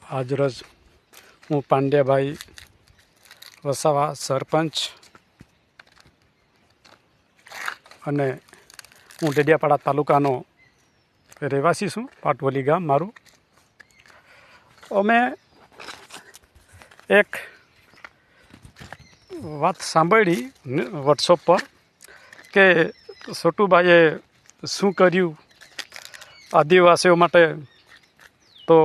આજરોજ હું પાંડ્યાભાઈ વસાવા સરપંચ અને હું ડેડિયાપાડા તાલુકાનો રહેવાસી છું. પાટવલી ગામ મારું. અમે એક વાત સાંભળી વોટ્સઅપ પર કે છોટુભાઈએ શું કર્યું આદિવાસીઓ માટે, તો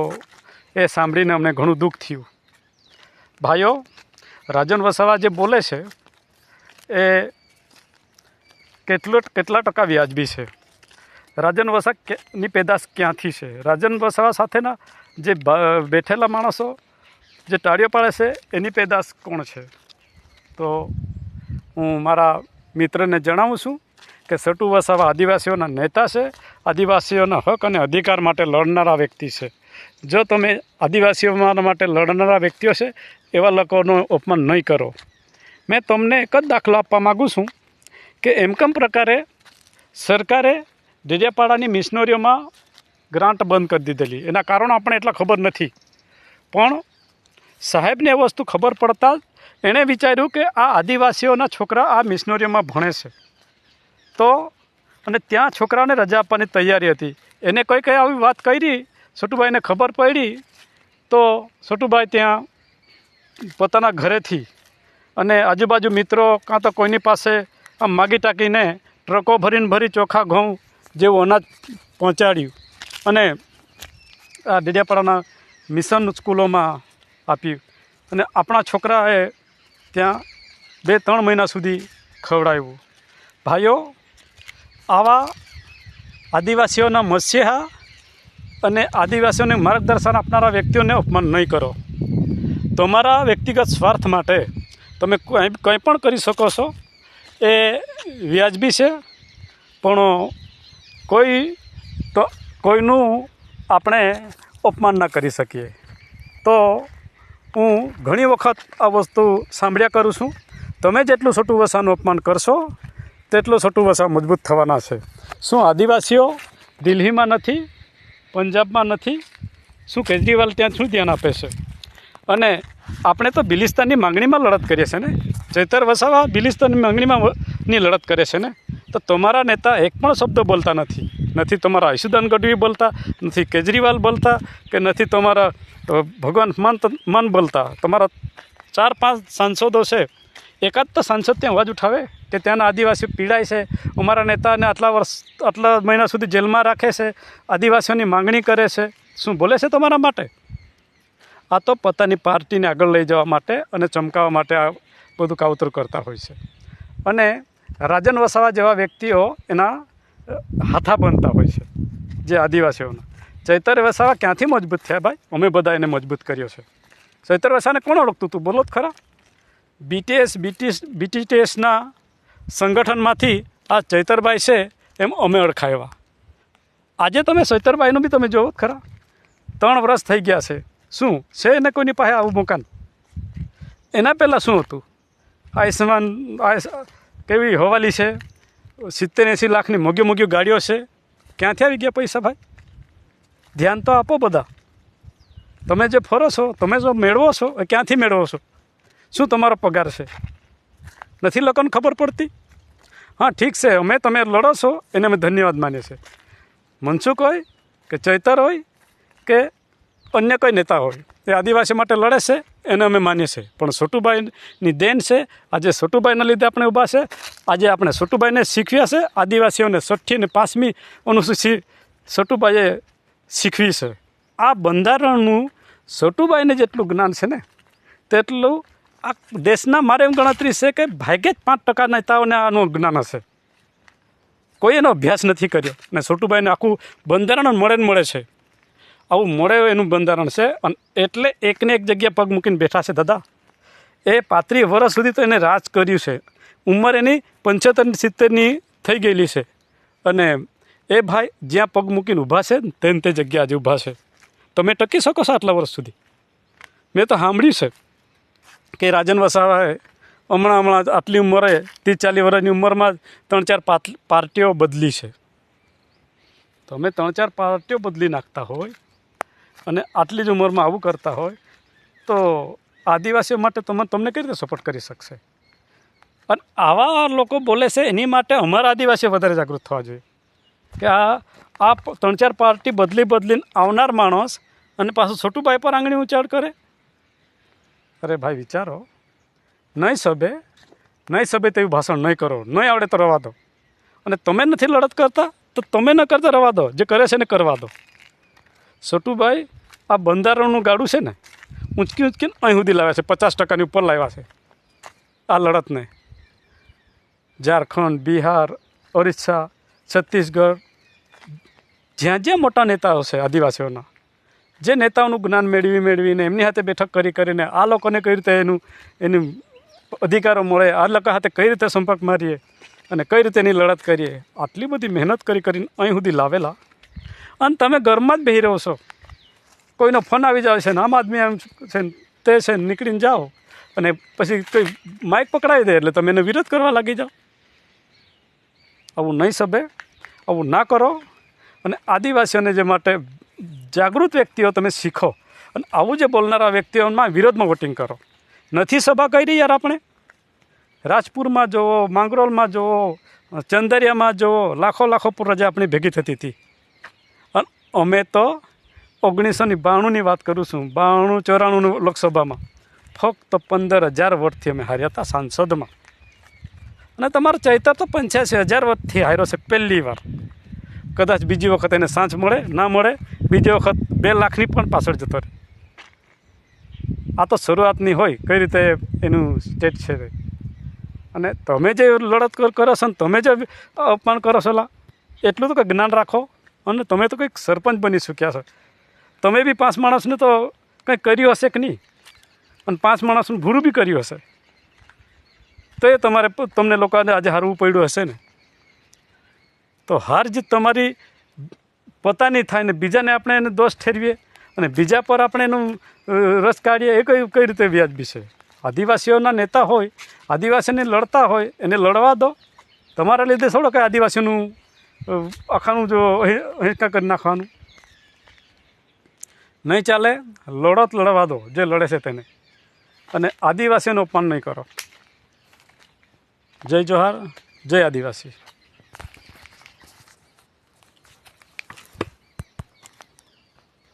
એ સાંભળીને અમને ઘણું દુઃખ થયું. ભાઈઓ, રાજન વસાવા જે બોલે છે એ કેટલા ટકા વ્યાજબી છે? રાજન વસાવાની પેદાશ ક્યાંથી છે? રાજન વસાવા સાથેના જે બેઠેલા માણસો જે તાળીઓ પાડે છે એની પેદાશ કોણ છે? તો હું મારા મિત્રને જણાવું છું કે છોટુ વસાવા આદિવાસીઓના નેતા છે, આદિવાસીઓના હક અને અધિકાર માટે લડનારા વ્યક્તિ છે. જો તમે આદિવાસીઓ માટે લડનારા વ્યક્તિઓ છે એવા લોકોનું અપમાન નહીં કરો. મેં તમને એક જ દાખલો આપવા માગું છું કે એમકમ પ્રકારે સરકારે ડેડિયાપાડાની મિશનરીઓમાં ગ્રાન્ટ બંધ કરી દીધેલી. એના કારણો આપણે એટલા ખબર નથી, પણ સાહેબને એ વસ્તુ ખબર પડતા એણે વિચાર્યું કે આ આદિવાસીઓના છોકરા આ મિશનરીઓમાં ભણે છે, તો અને ત્યાં છોકરાઓને રજા આપવાની તૈયારી હતી. એને કઈ આવી વાત કરી, છોટુભાઈને ખબર પડી, તો છોટુભાઈ ત્યાં પોતાના ઘરેથી અને આજુબાજુ મિત્રો કાં તો કોઈની પાસે આમ માગી ટાંકીને ટ્રકો ભરી ચોખા ઘઉં જેવું અનાજ પહોંચાડ્યું અને આ ડેડિયાપાડાના મિશન સ્કૂલોમાં આપ્યું. અને આપણા છોકરાએ ત્યાં 2-3 મહિના સુધી ખવડાવ્યું. ભાઈઓ, આવા આદિવાસીઓના મસીહા અને આદિવાસીઓને માર્ગદર્શન આપનારા વ્યક્તિઓને અપમાન નહીં કરો. તમારા વ્યક્તિગત સ્વાર્થ માટે તમે કંઈ પણ કરી શકો છો, એ વ્યાજબી છે, પણ કોઈનું આપણે અપમાન ના કરી શકીએ. તો હું ઘણી વખત આ વસ્તુ સાંભળ્યા કરું છું. તમે જેટલું છોટુ વસાવાનું અપમાન કરશો તેટલું છોટુ વસાવા મજબૂત થવાના છે. શું આદિવાસીઓ દિલ્હીમાં નથી, પંજાબમાં નથી? શું કેજરીવાલ ત્યાં શું ધ્યાન આપે છે? અને આપણે તો બિલિસ્તાનની માંગણીમાં લડત કરીએ છીએ ને. ચૈતર વસાવા બિલિસ્તાનની માંગણીમાંની લડત કરે છે ને. તો તમારા નેતા એક પણ શબ્દ બોલતા નથી તમારા આયુષદાન ગઢવી બોલતા, નથી કેજરીવાલ બોલતા, કે નથી તમારા ભગવાન માન બોલતા. તમારા 4-5 સાંસદો છે, એકાદ તો સાંસદ ત્યાં અવાજ ઉઠાવે કે ત્યાંના આદિવાસીઓ પીડાય છે, અમારા નેતાને આટલા મહિના સુધી જેલમાં રાખે છે, આદિવાસીઓની માંગણી કરે છે. શું બોલે છે તમારા માટે? આ તો પોતાની પાર્ટીને આગળ લઈ જવા માટે અને ચમકાવવા માટે આ બધું કાવતરું કરતા હોય છે. અને રાજન વસાવા જેવા વ્યક્તિઓ એના હાથા બનતા હોય છે, જે આદિવાસીઓના. ચૈતર વસાવા ક્યાંથી મજબૂત થયા ભાઈ? અમે બધા એને મજબૂત કર્યો છે. ચૈતર વસાવાને કોણ ઓળખતું હતું? બોલો જ ખરા. બીટીએસના સંગઠનમાંથી આ ચૈતરભાઈ છે એમ અમે ઓળખાવ્યા. આજે તમે ચૈતરભાઈનું બી તમે જોવો જ ખરા. 3 વર્ષ થઈ ગયા છે. શું છે એને કોઈની પાસે આવું મકાન? એના પહેલાં શું હતું? આયુષ્માન કેવી હવાલી છે, 70-80 લાખની મોંઘી ગાડીઓ છે. ક્યાંથી આવી ગયા પૈસા ભાઈ? ધ્યાન તો આપો બધા. તમે જે ફરો છો, તમે જો મેળવો છો એ ક્યાંથી મેળવો છો? શું તમારો પગાર છે? નથી લોકોને ખબર પડતી? હા, ઠીક છે, તમે લડો છો એને અમે ધન્યવાદ માનીએ છીએ. મનસુખ હોય કે ચૈતર હોય કે અન્ય કોઈ નેતા હોય, એ આદિવાસી માટે લડે છે એને અમે માનીએ છીએ. પણ છોટુભાઈની દેન છે. આજે છોટુભાઈના લીધે આપણે ઊભા છે. આજે આપણે છોટુભાઈને શીખવ્યા છે. આદિવાસીઓને 6ઠી અને 5મી અનુસૂચિ છોટુભાઈએ શીખવી છે. આ બંધારણનું છોટુભાઈને જેટલું જ્ઞાન છે ને, તેટલું આ દેશના મારે એમ ગણતરી છે કે ભાગ્યે જ 5% નેતાઓને આનું જ્ઞાન હશે. કોઈ એનો અભ્યાસ નથી કર્યો. ને છોટુભાઈને આખું બંધારણ મળે છે. આવું મળે એનું બંધારણ છે. અને એટલે એકને એક જગ્યાએ પગ મૂકીને બેઠા છે દાદા. એ 35 વર્ષ સુધી તો એને રાજ કર્યું છે. ઉંમર એની 75-70ની થઈ ગયેલી છે. અને એ ભાઈ જ્યાં પગ મૂકીને ઊભા છે તે જગ્યા આજે ઊભા છે. તમે ટકી શકો છો આટલા વર્ષ સુધી? મેં તો સાંભળ્યું છે કે રાજન વસાવાએ હમણાં આટલી ઉંમરે 30-40 વર્ષની ઉંમરમાં 3-4 પાર્ટીઓ બદલી છે. તમે 3-4 પાર્ટીઓ બદલી નાખતા હોય અને આટલી જ ઉંમરમાં આવું કરતા હોય તો આદિવાસીઓ માટે તમને કઈ રીતે સપોર્ટ કરી શકશે? અને આવા લોકો બોલે છે એની માટે અમારા આદિવાસીઓ વધારે જાગૃત થવા જોઈએ કે આ 3-4 પાર્ટી બદલીને આવનાર માણસ અને પાછું છોટુભાઈ પર આંગળી ઉંચાડ કરે. અરે ભાઈ વિચારો, નહીં સભે તેવું ભાષણ નહીં કરો, નહીં આવડે તો રવા દો. અને તમે નથી લડત કરતા તો તમે ન કરતા રવા દો, જે કરે છે ને કરવા દો. છોટુભાઈ આ બંધારણનું ગાડું છે ને ઊંચકીને અહીં સુધી લાવ્યા છે, 50% ઉપર લાવ્યા છે આ લડતને. ઝારખંડ, બિહાર, ઓરિસ્સા, છત્તીસગઢ, જ્યાં મોટા નેતાઓ છે આદિવાસીઓના, જે નેતાઓનું જ્ઞાન મેળવીને એમની સાથે બેઠક કરીને આ લોકોને કઈ રીતે એનું અધિકારો મળે, આ લોકો સાથે કઈ રીતે સંપર્ક મારીએ અને કઈ રીતે એની લડત કરીએ, આટલી બધી મહેનત કરીને અહીં સુધી લાવેલા. અને તમે ઘરમાં જ બેસી રહો છો. કોઈનો ફોન આવી જાય છે ને આમ આદમી એમ છે ને તે છે ને નીકળીને જાઓ અને પછી કોઈ માઇક પકડાવી દે એટલે તમે એનો વિરોધ કરવા લાગી જાઓ. આવું નહીં સભે, આવું ના કરો. અને આદિવાસીઓને જે માટે જાગૃત વ્યક્તિઓ તમે શીખો અને આવું જે બોલનારા વ્યક્તિઓમાં વિરોધમાં વોટિંગ કરો. નથી સભા કરી યાર, આપણે રાજપુરમાં જુઓ, માંગરોળમાં જુઓ, ચંદરિયામાં જુઓ, લાખો પ્રજા આપણી ભેગી થતી હતી. અને અમે તો 1992ની વાત કરું છું, 92-94 લોકસભામાં ફક્ત 15,000 વોટથી અમે હાર્યા હતા સાંસદમાં. અને તમારો ચૈતર તો 85,000 વોટથી હાર્યો છે પહેલી વાર. કદાચ બીજી વખત એને સાંચ મળે ના મળે, બીજી વખત 2 લાખની પણ પાછળ જતો રહે. આ તો શરૂઆતની હોય કઈ રીતે એનું સ્ટેટ છે. અને તમે જે લડત કરો છો ને તમે જે અપમાન કરો છો એટલું તો કંઈક જ્ઞાન રાખો. અને તમે તો કંઈક સરપંચ બની ચૂક્યા છો. તમે બી 5 માણસને તો કંઈક કર્યું હશે કે નહીં, અને 5 માણસનું ભૂરું બી કર્યું હશે, તો એ તમને લોકોને આજે હારવું પડ્યું હશે ને. તો હાર જીત તમારી પોતાની થાય ને બીજાને આપણે એને દોષ ઠેરવીએ અને બીજા પર આપણે એનું રસ કાઢીએ, એ કઈ રીતે વ્યાજબી છે? આદિવાસીઓના નેતા હોય, આદિવાસીને લડતા હોય, એને લડવા દો. તમારા લીધે થોડો કંઈ આદિવાસીનું આખાનું જો હિંસકા કરી નાખવાનું નહીં ચાલે. લડવા દો જે લડે છે તેને, અને આદિવાસીઓનું અપમાન નહીં કરો. જય જોહાર, જય આદિવાસી.